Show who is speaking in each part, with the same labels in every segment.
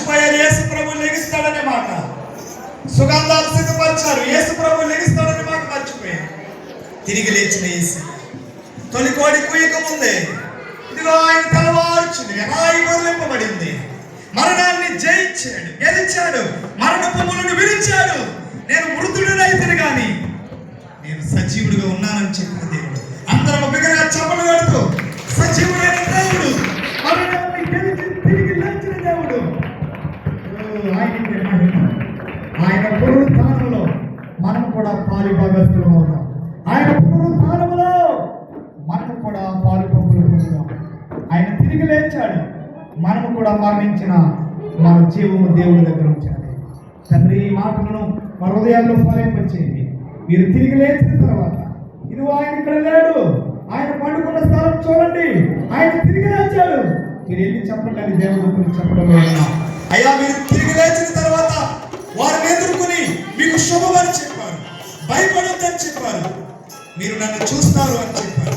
Speaker 1: మర్చిపోయారు యేసు ప్రభు లెగిస్తాడనే మాట. సుగంధాలు సిద్ధపరిచారు, యేసు ప్రభు లెగిస్తాడనే మాట మర్చిపోయారు. తిరిగి లేచిన యేసు తొలి కోడి కుయ్యక ముందే ఇదిగో ఆయన తెల్లవారుచుంది, రాయి బొర్లింపబడింది, మరణాన్ని జయించాడు, గెలిచాడు, మరణపు ముళ్ళను విరిచాడు. నేను మృతుడినైతే గాని నేను సజీవుడిగా ఉన్నానని చెప్పిన దేవుడు. అందరం బిగ్గరగా చప్పట్లు కొడుతూ సజీవుడైన దేవుడు, మరణాన్ని గెలిచి తిరిగి లేచిన దేవుడు, ఆయనకే మహిమ. ఆయన పునరుత్థానంలో మనం కూడా పాలి భాగస్తులం అవుతాం. ఆయన పునరుత్థానంలో మనం కూడా పాలు పంపులు పొందుదాం. ఆయన తిరిగి లేచాడు, మనము కూడా మరణించిన మన జీవము దేవుని దగ్గర ఉంచాలి. తండ్రి, ఈ మాటలను మా హృదయాల్లో ఫలింపచేయండి. మీరు తిరిగి లేచిన తర్వాత ఇది ఆయన ఇక్కడ లేడు, ఆయన పండుకున్న స్థలం చూడండి, ఆయన తిరిగి లేచాడు. మీరు వెళ్ళి చెప్పండి అని దేవుడు చెప్పడం లేదు. అయ్యా, మీరు తిరిగి లేచిన తర్వాత వారిని ఎదుర్కొని మీకు శుభమని చెప్పారు, భయపడొద్దని చెప్పారు, మీరు నన్ను చూస్తారు అని చెప్పారు.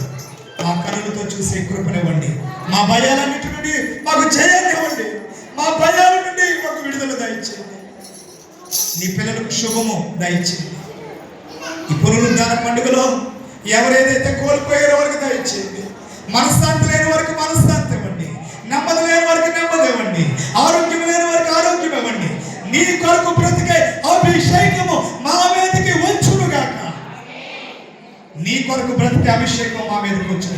Speaker 1: మా కనులతో చూసే కృపనివ్వండి, మా భయాలన్నిటి నుండి మాకు జయాన్ని ఇవ్వండి, మా భయాల నుండి మాకు విడుదల దయచేయండి, నీ పిల్లలకు శుభము దయచేయండి. ఈ పునరుద్ధాన పండుగలో ఎవరేదైతే కోల్పోయారో వారికి దయచేయండి. మనశ్శాంతి లేని వారికి మనశ్శాంతి ఇవ్వండి, నెమ్మది లేని వారికి నెమ్మది ఇవ్వండి, ఆరోగ్యం లేని వారికి ఆరోగ్యం ఇవ్వండి. నీ కొరకు బ్రతికే అభిషేకము మా మీదకి వచ్చునుగాక. నీ కొరకు బ్రతికే అభిషేకం మా మీదకి వచ్చును.